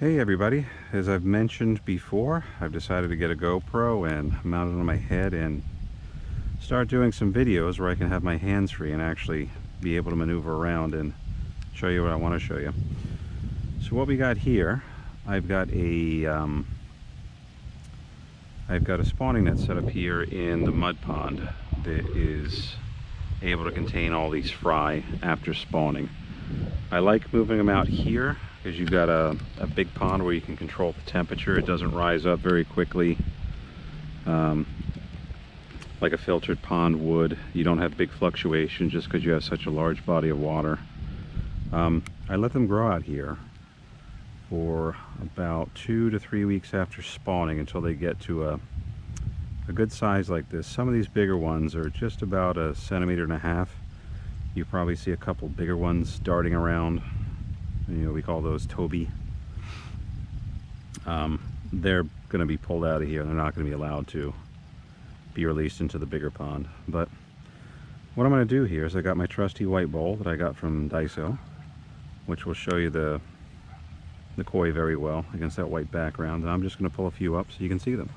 Hey everybody, as I've mentioned before, I've decided to get a GoPro and mount it on my head and start doing some videos where I can have my hands free and actually be able to maneuver around and show you what I want to show you. So what we got here, I've got a spawning net set up here in the mud pond that is able to contain all these fry after spawning. I like moving them out here because you've got a big pond where you can control the temperature. It doesn't rise up very quickly like a filtered pond would. You don't have big fluctuations just because you have such a large body of water. I let them grow out here for about 2 to 3 weeks after spawning until they get to a good size like this. Some of these bigger ones are just about 1.5 centimeters. You probably see a couple bigger ones darting around. You know, we call those Toby. They're going to be pulled out of here. They're not going to be allowed to be released into the bigger pond. But what I'm going to do here is I got my trusty white bowl that I got from Daiso, which will show you the koi very well against that white background. And I'm just going to pull a few up so you can see them.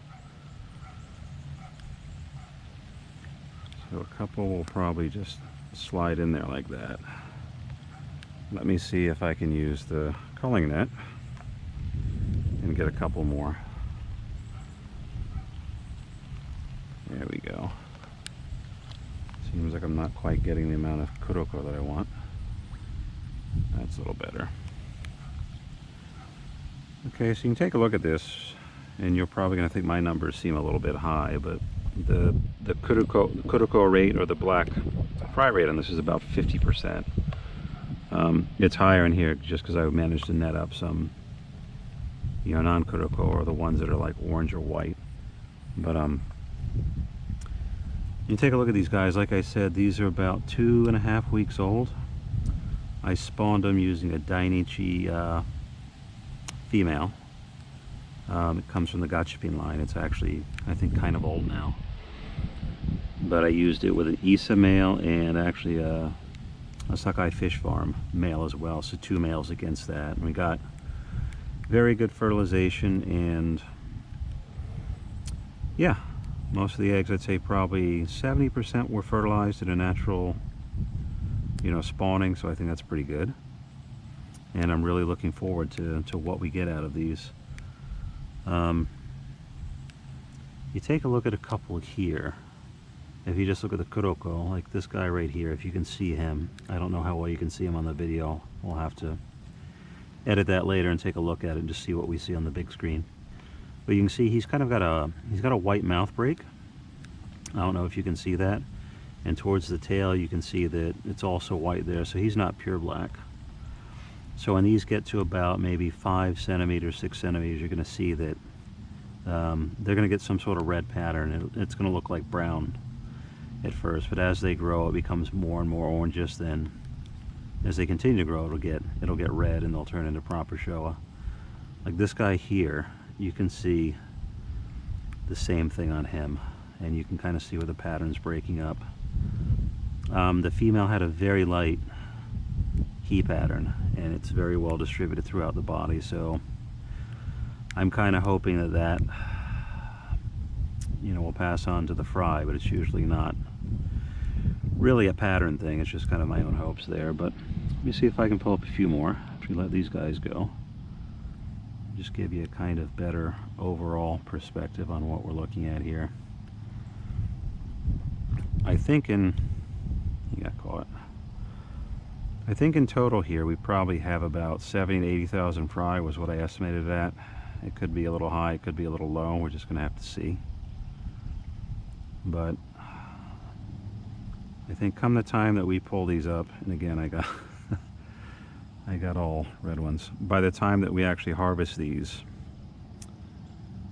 So a couple will probably just slide in there like that. Let me see if I can use the culling net and get a couple more. There we go. Seems like I'm not quite getting the amount of kuroko that I want. That's a little better. Okay, so you can take a look at this and you're probably going to think my numbers seem a little bit high, but the kuroko rate, or the black fry rate on this, is about 50%. It's higher in here just because I managed to net up some, you know, non-kuroko, or the ones that are like orange or white. But you take a look at these guys. Like I said, these are about 2.5 weeks old. I spawned them using a Dainichi female. It comes from the Gachapin line. It's actually, I think, kind of old now. But I used it with an Isa male and actually a Sakai Fish Farm male as well. So 2 males against that. And we got very good fertilization, and yeah, most of the eggs, I'd say probably 70% were fertilized in a natural, you know, spawning. So I think that's pretty good. And I'm really looking forward to what we get out of these. You take a look at a couple here. If you just look at the kuroko, like this guy right here, if you can see him, I don't know how well you can see him on the video. We'll have to edit that later and take a look at it and just see what we see on the big screen. But you can see he's kind of got a white mouth break. I don't know if you can see that. And towards the tail, you can see that it's also white there. So he's not pure black. So when these get to about maybe 5 centimeters, 6 centimeters, you're going to see that they're going to get some sort of red pattern. It's going to look like brown at first, but as they grow, it becomes more and more orangish. Then as they continue to grow, it'll get red, and they'll turn into proper Showa. Like this guy here, you can see the same thing on him, and you can kind of see where the pattern's breaking up. The female had a very light he pattern, and it's very well distributed throughout the body, so I'm kind of hoping that you know, will pass on to the fry, but it's usually not really a pattern thing. It's just kind of my own hopes there. But let me see if I can pull up a few more after we let these guys go. Just give you a kind of better overall perspective on what we're looking at here. I think he got caught. I think in total here we probably have about 70,000 to 80,000 fry was what I estimated it at. It could be a little high, it could be a little low. We're just going to have to see. But I think come the time that we pull these up, and again I got I got all red ones. By the time that we actually harvest these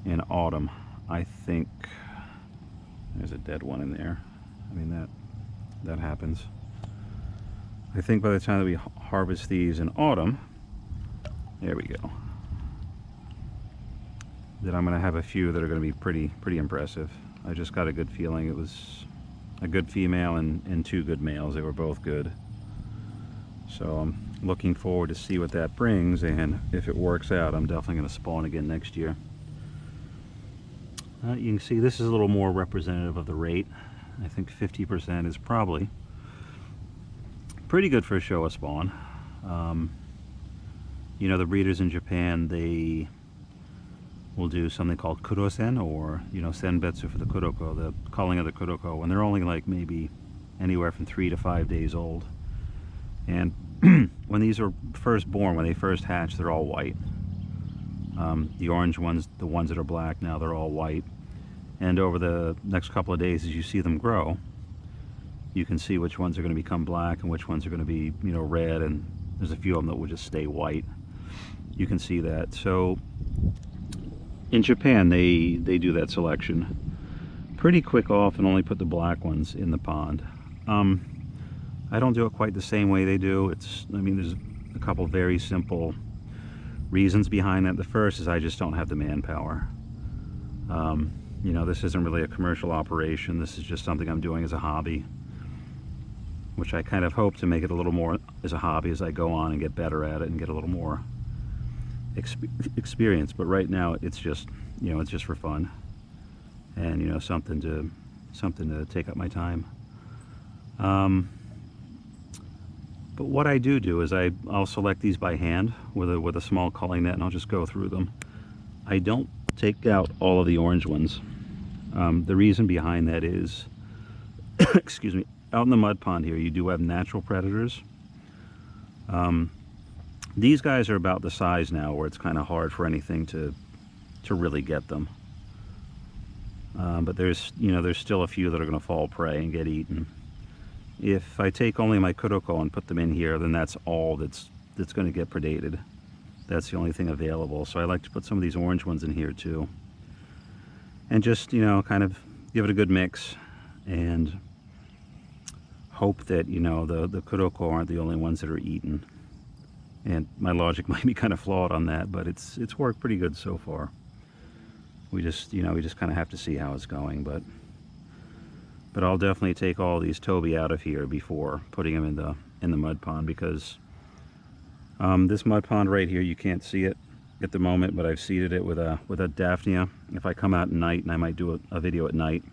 in autumn, I think there's a dead one in there. I mean, that happens. I think by the time that we harvest these in autumn, there we go, that I'm going to have a few that are going to be pretty impressive. I just got a good feeling. It was a good female and 2 good males. They were both good. So looking forward to see what that brings, and if it works out, I'm definitely going to spawn again next year. You can see this is a little more representative of the rate. I think 50% is probably pretty good for a Showa spawn. You know, the breeders in Japan, they will do something called kurosen, or, you know, senbetsu for the kuroko, the culling of the kuroko, when they're only like maybe anywhere from 3 to 5 days old. And when these are first born, when they first hatch, they're all white. The orange ones, the ones that are black now, they're all white. And over the next couple of days, as you see them grow, you can see which ones are going to become black and which ones are going to be, you know, red, and there's a few of them that will just stay white. You can see that. So in Japan, they do that selection pretty quick off and only put the black ones in the pond. I don't do it quite the same way they do. I mean, there's a couple very simple reasons behind that. The first is I just don't have the manpower. You know, this isn't really a commercial operation. This is just something I'm doing as a hobby, which I kind of hope to make it a little more as a hobby as I go on and get better at it and get a little more experience. But right now it's just, you know, it's just for fun, and, you know, something to take up my time. But what I do is I'll select these by hand with a small culling net, and I'll just go through them. I don't take out all of the orange ones. The reason behind that is, excuse me, out in the mud pond here, you do have natural predators. These guys are about the size now where it's kind of hard for anything to really get them. But there's still a few that are going to fall prey and get eaten. If I take only my kuroko and put them in here, then that's all that's going to get predated. That's the only thing available. So I like to put some of these orange ones in here too, and just, you know, kind of give it a good mix and hope that, you know, the kuroko aren't the only ones that are eaten. And my logic might be kind of flawed on that, but it's worked pretty good so far. We just kind of have to see how it's going, but I'll definitely take all these Toby out of here before putting them in the mud pond, because this mud pond right here, you can't see it at the moment, but I've seeded it with a Daphnia. If I come out at night, and I might do a video at night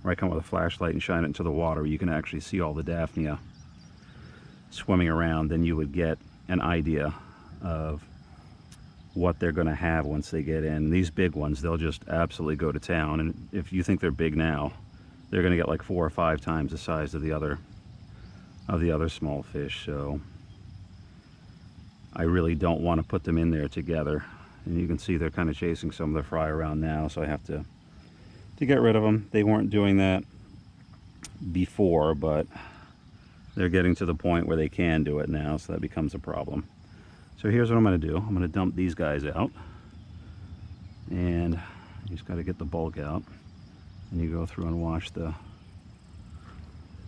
where I come with a flashlight and shine it into the water, you can actually see all the Daphnia swimming around, then you would get an idea of what they're going to have once they get in. These big ones, they'll just absolutely go to town, and if you think they're big now, they're going to get like 4 or 5 times the size of the other small fish. So I really don't want to put them in there together, and you can see they're kind of chasing some of the fry around now, so I have to get rid of them. They weren't doing that before, but they're getting to the point where they can do it now, so that becomes a problem. So here's what I'm going to do. I'm going to dump these guys out, and you just got to get the bulk out, and you go through and wash the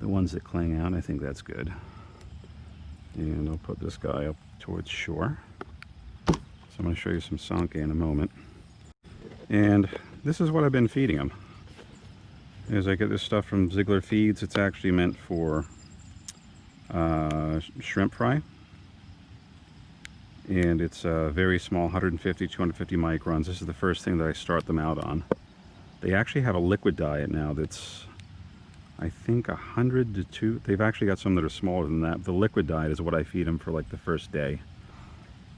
ones that cling out. I think that's good. And I'll put this guy up towards shore. So I'm going to show you some sanke in a moment. And this is what I've been feeding them. As I get this stuff from Ziegler Feeds, it's actually meant for shrimp fry. And it's very small, 150, 250 microns. This is the first thing that I start them out on. They actually have a liquid diet now that's, I think, 100 to 2. They've actually got some that are smaller than that. The liquid diet is what I feed them for like the first day.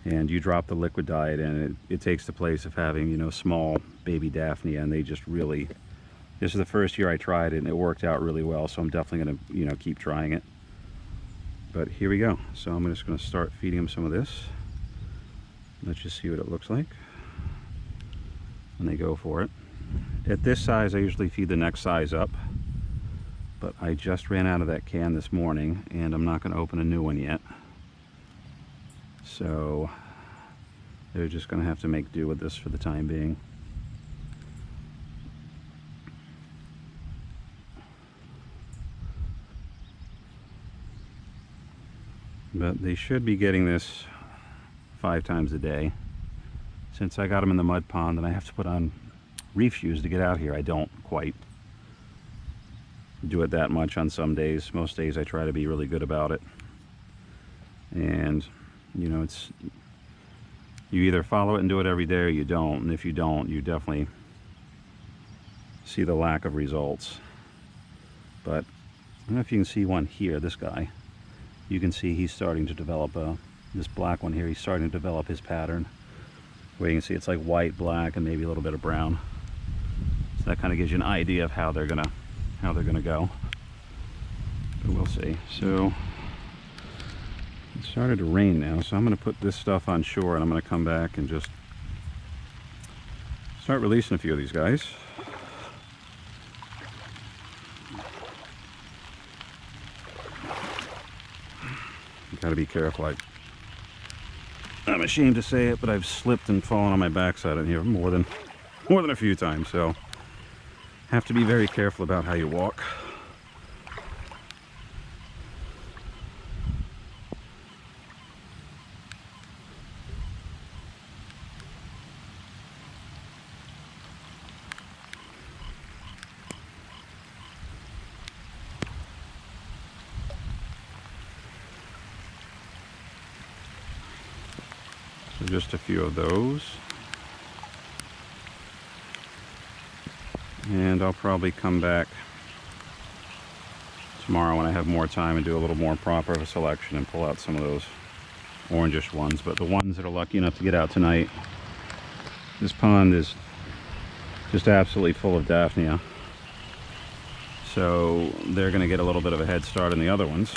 And you drop the liquid diet in, it takes the place of having, you know, small baby Daphnia, and they just really, this is the first year I tried it and it worked out really well, so I'm definitely going to, you know, keep trying it. But here we go. So I'm just going to start feeding them some of this. Let's just see what it looks like when they go for it. At this size, I usually feed the next size up, but I just ran out of that can this morning, and I'm not going to open a new one yet. So they're just going to have to make do with this for the time being. But they should be getting this 5 times a day. Since I got them in the mud pond and I have to put on reef shoes to get out here, I don't quite do it that much on some days. Most days I try to be really good about it. And you know, it's, you either follow it and do it every day or you don't, and if you don't, you definitely see the lack of results. But I don't know if you can see one here, this guy. You can see he's starting to develop this black one here, he's starting to develop his pattern. Where you can see it's like white, black, and maybe a little bit of brown. So that kind of gives you an idea of how they're gonna go. But we'll see. So it started to rain now, so I'm gonna put this stuff on shore and I'm gonna come back and just start releasing a few of these guys. Gotta be careful. I'm ashamed to say it, but I've slipped and fallen on my backside in here more than a few times, so have to be very careful about how you walk. So just a few of those. And I'll probably come back tomorrow when I have more time and do a little more proper of a selection and pull out some of those orangish ones. But the ones that are lucky enough to get out tonight, this pond is just absolutely full of Daphnia. So they're going to get a little bit of a head start on the other ones.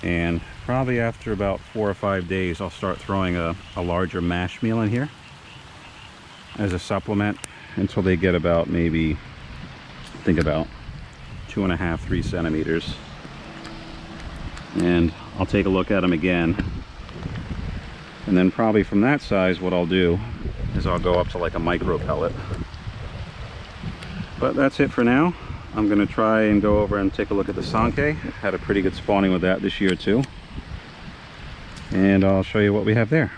And probably after about 4 or 5 days, I'll start throwing a larger mash meal in here as a supplement until they get about, maybe, think about 2.5, 3 centimeters. And I'll take a look at them again. And then probably from that size, what I'll do is I'll go up to like a micro pellet. But that's it for now. I'm going to try and go over and take a look at the Sankey. Had a pretty good spawning with that this year too. And I'll show you what we have there.